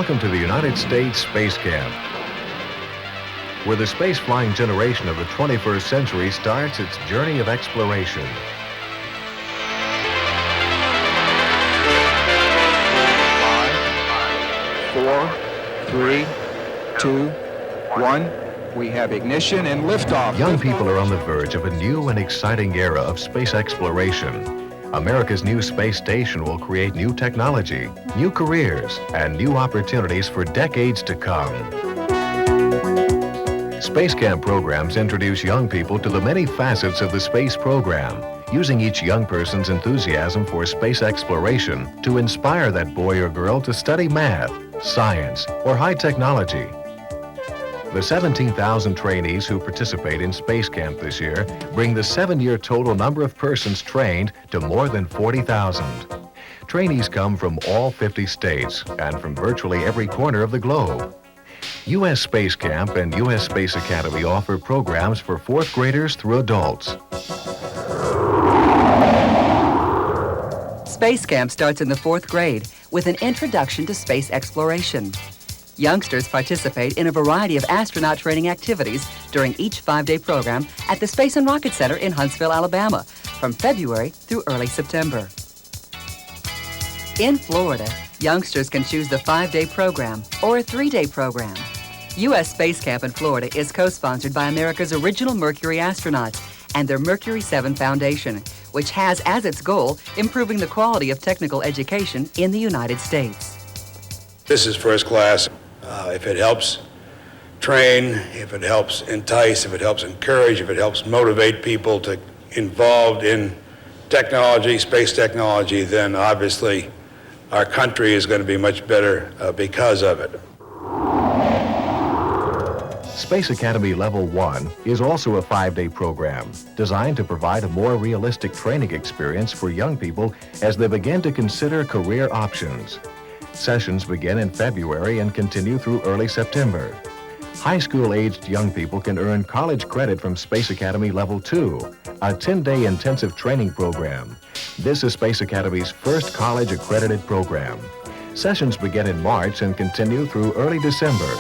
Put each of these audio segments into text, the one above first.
Welcome to the United States Space Camp, where the space-flying generation of the 21st century starts its journey of exploration. Five, 4, 3, 2, 1. We have ignition and liftoff. Young people are on the verge of a new and exciting era of space exploration. America's new space station will create new technology, new careers, and new opportunities for decades to come. Space Camp programs introduce young people to the many facets of the space program, using each young person's enthusiasm for space exploration to inspire that boy or girl to study math, science, or high technology. The 17,000 trainees who participate in Space Camp this year bring the 7-year total number of persons trained to more than 40,000. Trainees come from all 50 states and from virtually every corner of the globe. U.S. Space Camp and U.S. Space Academy offer programs for 4th graders through adults. Space Camp starts in the 4th grade with an introduction to space exploration. Youngsters participate in a variety of astronaut training activities during each 5-day program at the Space and Rocket Center in Huntsville, Alabama, from February through early September. In Florida, youngsters can choose the 5-day program or a 3-day program. U.S. Space Camp in Florida is co-sponsored by America's original Mercury astronauts and their Mercury 7 Foundation, which has as its goal improving the quality of technical education in the United States. This is first class. If it helps train, if it helps entice, if it helps encourage, if it helps motivate people to involved in technology, space technology, then obviously our country is going to be much better because of it. Space Academy Level 1 is also a 5-day program designed to provide a more realistic training experience for young people as they begin to consider career options. Sessions begin in February and continue through early September. High school-aged young people can earn college credit from Space Academy Level 2, a 10-day intensive training program. This is Space Academy's first college-accredited program. Sessions begin in March and continue through early December.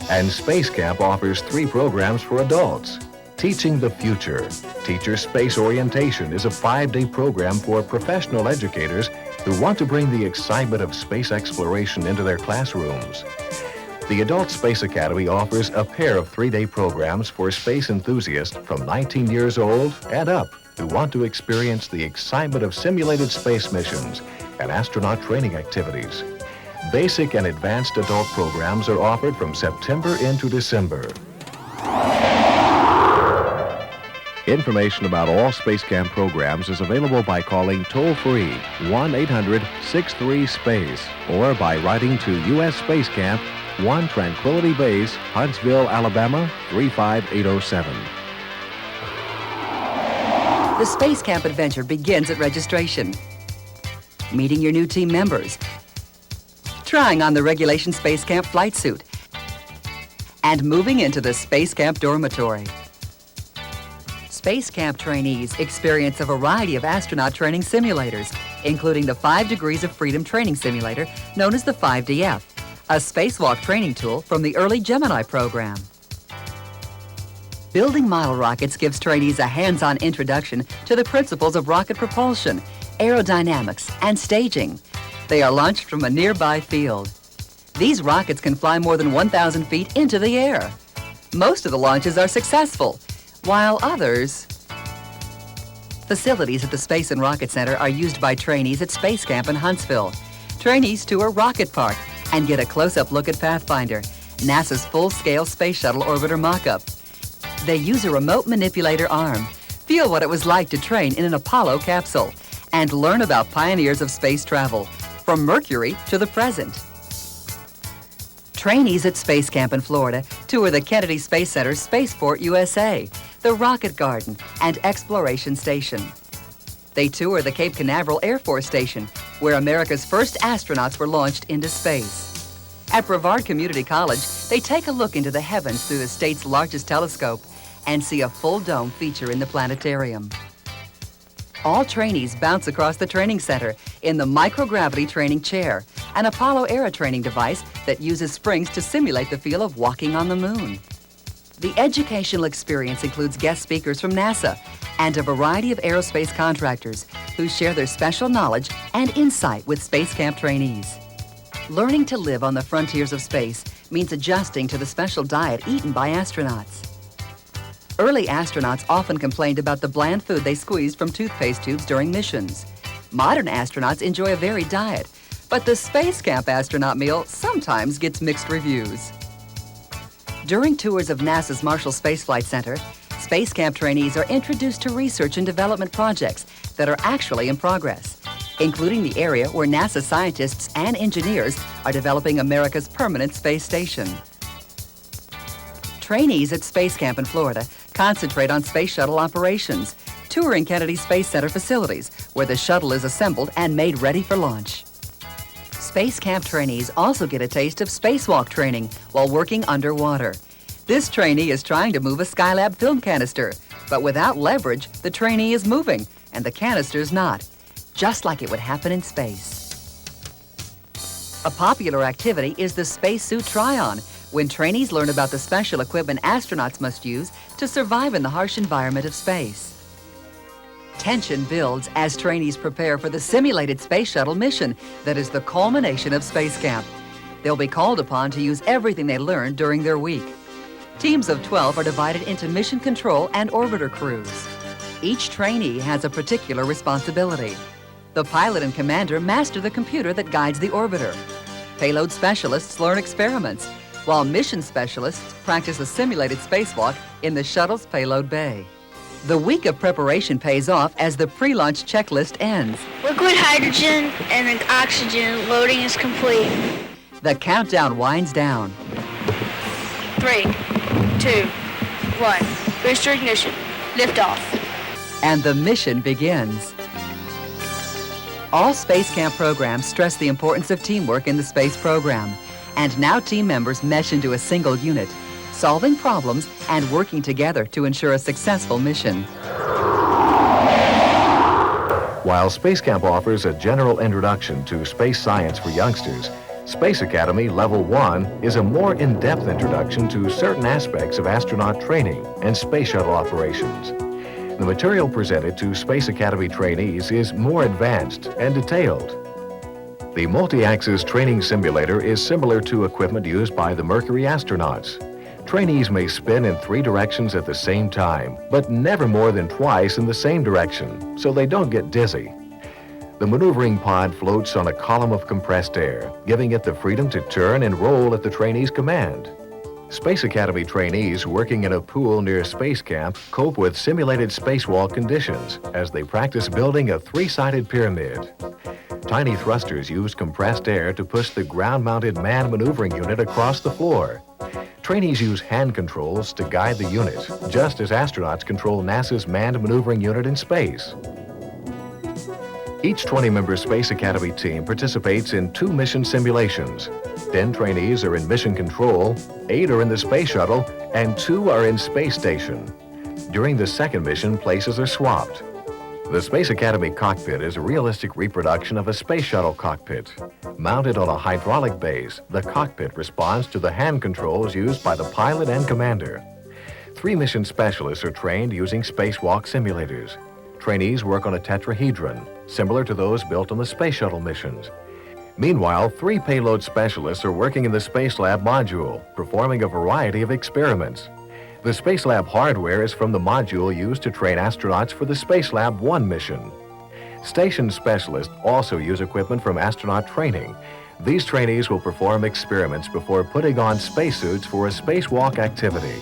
And Space Camp offers 3 programs for adults. Teaching the Future. Teacher Space Orientation is a 5-day program for professional educators who want to bring the excitement of space exploration into their classrooms. The Adult Space Academy offers a pair of 3-day programs for space enthusiasts from 19 years old and up who want to experience the excitement of simulated space missions and astronaut training activities. Basic and advanced adult programs are offered from September into December. Information about all Space Camp programs is available by calling toll-free 1-800-63-SPACE or by writing to U.S. Space Camp, 1 Tranquility Base, Huntsville, Alabama, 35807. The Space Camp adventure begins at registration. Meeting your new team members, trying on the regulation Space Camp flight suit, and moving into the Space Camp dormitory. Space Camp trainees experience a variety of astronaut training simulators, including the 5 Degrees of Freedom training simulator known as the 5DF, a spacewalk training tool from the early Gemini program. Building model rockets gives trainees a hands-on introduction to the principles of rocket propulsion, aerodynamics, and staging. They are launched from a nearby field. These rockets can fly more than 1,000 feet into the air. Most of the launches are successful, while others... Facilities at the Space and Rocket Center are used by trainees at Space Camp in Huntsville. Trainees tour Rocket Park and get a close-up look at Pathfinder, NASA's full-scale Space Shuttle orbiter mock-up. They use a remote manipulator arm, feel what it was like to train in an Apollo capsule, and learn about pioneers of space travel, from Mercury to the present. Trainees at Space Camp in Florida tour the Kennedy Space Center's Spaceport, USA, the Rocket Garden, and Exploration Station. They tour the Cape Canaveral Air Force Station, where America's first astronauts were launched into space. At Brevard Community College, they take a look into the heavens through the state's largest telescope and see a full dome feature in the planetarium. All trainees bounce across the training center in the microgravity training chair, an Apollo era training device that uses springs to simulate the feel of walking on the moon. The educational experience includes guest speakers from NASA and a variety of aerospace contractors who share their special knowledge and insight with Space Camp trainees. Learning to live on the frontiers of space means adjusting to the special diet eaten by astronauts. Early astronauts often complained about the bland food they squeezed from toothpaste tubes during missions. Modern astronauts enjoy a varied diet, but the Space Camp astronaut meal sometimes gets mixed reviews. During tours of NASA's Marshall Space Flight Center, Space Camp trainees are introduced to research and development projects that are actually in progress, including the area where NASA scientists and engineers are developing America's permanent space station. Trainees at Space Camp in Florida concentrate on space shuttle operations, touring Kennedy Space Center facilities where the shuttle is assembled and made ready for launch. Space Camp trainees also get a taste of spacewalk training while working underwater. This trainee is trying to move a Skylab film canister, but without leverage, the trainee is moving and the canister's not, just like it would happen in space. A popular activity is the spacesuit try-on, when trainees learn about the special equipment astronauts must use to survive in the harsh environment of space. Tension builds as trainees prepare for the simulated space shuttle mission that is the culmination of Space Camp. They'll be called upon to use everything they learned during their week. Teams of 12 are divided into mission control and orbiter crews. Each trainee has a particular responsibility. The pilot and commander master the computer that guides the orbiter. Payload specialists learn experiments, while mission specialists practice a simulated spacewalk in the shuttle's payload bay. The week of preparation pays off as the pre-launch checklist ends. Liquid hydrogen and oxygen loading is complete. The countdown winds down. 3, 2, 1. Booster ignition. Liftoff. And the mission begins. All Space Camp programs stress the importance of teamwork in the space program. And now team members mesh into a single unit, solving problems and working together to ensure a successful mission. While Space Camp offers a general introduction to space science for youngsters, Space Academy Level 1 is a more in-depth introduction to certain aspects of astronaut training and space shuttle operations. The material presented to Space Academy trainees is more advanced and detailed. The multi-axis training simulator is similar to equipment used by the Mercury astronauts. Trainees may spin in 3 directions at the same time, but never more than twice in the same direction, so they don't get dizzy. The maneuvering pod floats on a column of compressed air, giving it the freedom to turn and roll at the trainee's command. Space Academy trainees working in a pool near Space Camp cope with simulated spacewalk conditions as they practice building a 3-sided pyramid. Tiny thrusters use compressed air to push the ground-mounted manned maneuvering unit across the floor. Trainees use hand controls to guide the unit, just as astronauts control NASA's manned maneuvering unit in space. Each 20-member Space Academy team participates in 2 mission simulations. 10 trainees are in mission control, 8 are in the space shuttle, and 2 are in space station. During the second mission, places are swapped. The Space Academy cockpit is a realistic reproduction of a space shuttle cockpit. Mounted on a hydraulic base, the cockpit responds to the hand controls used by the pilot and commander. 3 mission specialists are trained using spacewalk simulators. Trainees work on a tetrahedron, similar to those built on the space shuttle missions. Meanwhile, 3 payload specialists are working in the Space Lab module, performing a variety of experiments. The Space Lab hardware is from the module used to train astronauts for the Space Lab 1 mission. Station specialists also use equipment from astronaut training. These trainees will perform experiments before putting on spacesuits for a spacewalk activity.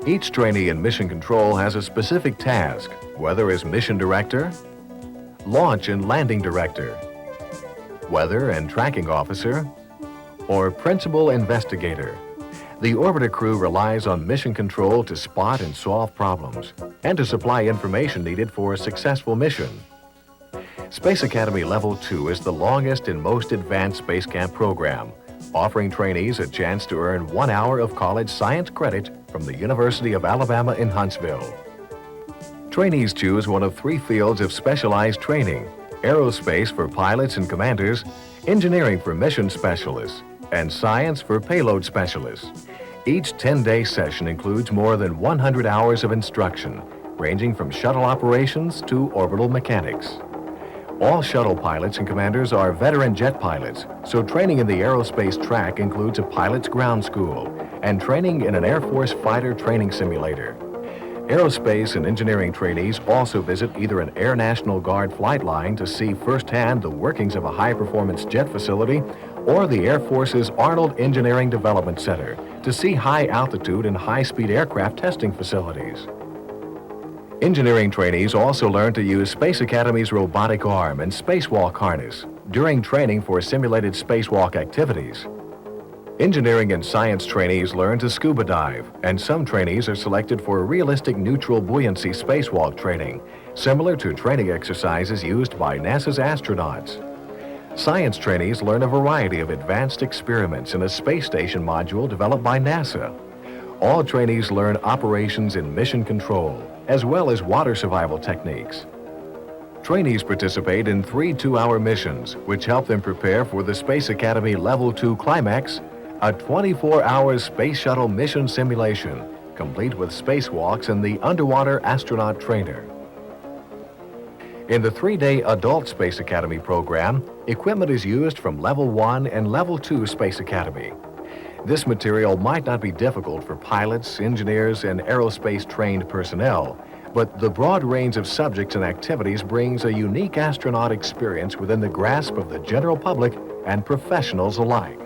Each trainee in mission control has a specific task, whether as mission director, launch and landing director, weather and tracking officer, or principal investigator. The orbiter crew relies on mission control to spot and solve problems and to supply information needed for a successful mission. Space Academy Level 2 is the longest and most advanced Space Camp program, offering trainees a chance to earn 1 hour of college science credit from the University of Alabama in Huntsville. Trainees choose one of 3 fields of specialized training: aerospace for pilots and commanders, engineering for mission specialists, and science for payload specialists. Each 10-day session includes more than 100 hours of instruction, ranging from shuttle operations to orbital mechanics. All shuttle pilots and commanders are veteran jet pilots, so training in the aerospace track includes a pilot's ground school and training in an Air Force fighter training simulator. Aerospace and engineering trainees also visit either an Air National Guard flight line to see firsthand the workings of a high-performance jet facility, or the Air Force's Arnold Engineering Development Center to see high-altitude and high-speed aircraft testing facilities. Engineering trainees also learn to use Space Academy's robotic arm and spacewalk harness during training for simulated spacewalk activities. Engineering and science trainees learn to scuba dive, and some trainees are selected for realistic neutral buoyancy spacewalk training, similar to training exercises used by NASA's astronauts. Science trainees learn a variety of advanced experiments in a space station module developed by NASA. All trainees learn operations in mission control, as well as water survival techniques. Trainees participate in 3 2-hour missions, which help them prepare for the Space Academy Level 2 Climax, a 24-hour space shuttle mission simulation, complete with spacewalks and the underwater astronaut trainer. In the 3-day Adult Space Academy program, equipment is used from Level 1 and Level 2 Space Academy. This material might not be difficult for pilots, engineers, and aerospace-trained personnel, but the broad range of subjects and activities brings a unique astronaut experience within the grasp of the general public and professionals alike.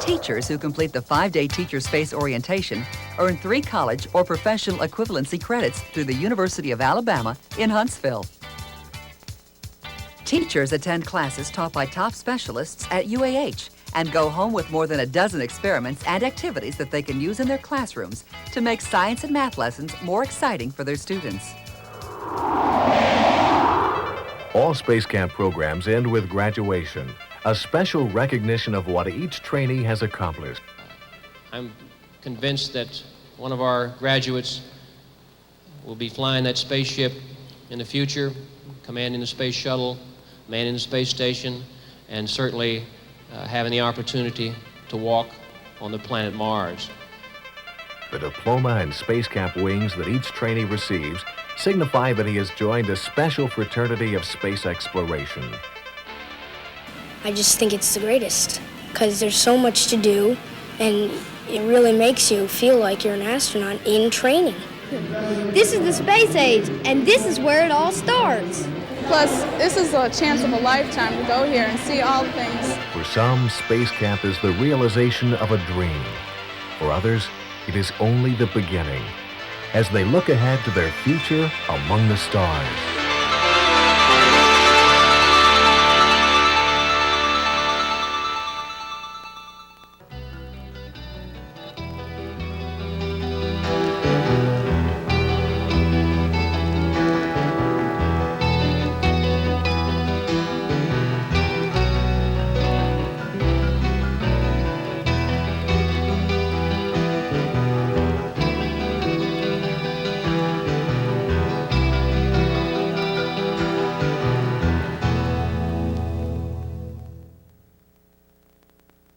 Teachers who complete the 5-day Teacher Space Orientation earn 3 college or professional equivalency credits through the University of Alabama in Huntsville. Teachers attend classes taught by top specialists at UAH and go home with more than a dozen experiments and activities that they can use in their classrooms to make science and math lessons more exciting for their students. All Space Camp programs end with graduation, a special recognition of what each trainee has accomplished. I'm convinced that one of our graduates will be flying that spaceship in the future, commanding the space shuttle, manning the space station, and certainly having the opportunity to walk on the planet Mars. The diploma and Space Camp wings that each trainee receives signify that he has joined a special fraternity of space exploration. I just think it's the greatest, because there's so much to do, and it really makes you feel like you're an astronaut in training. This is the space age, and this is where it all starts. Plus, this is a chance of a lifetime to go here and see all things. For some, Space Camp is the realization of a dream. For others, it is only the beginning, as they look ahead to their future among the stars.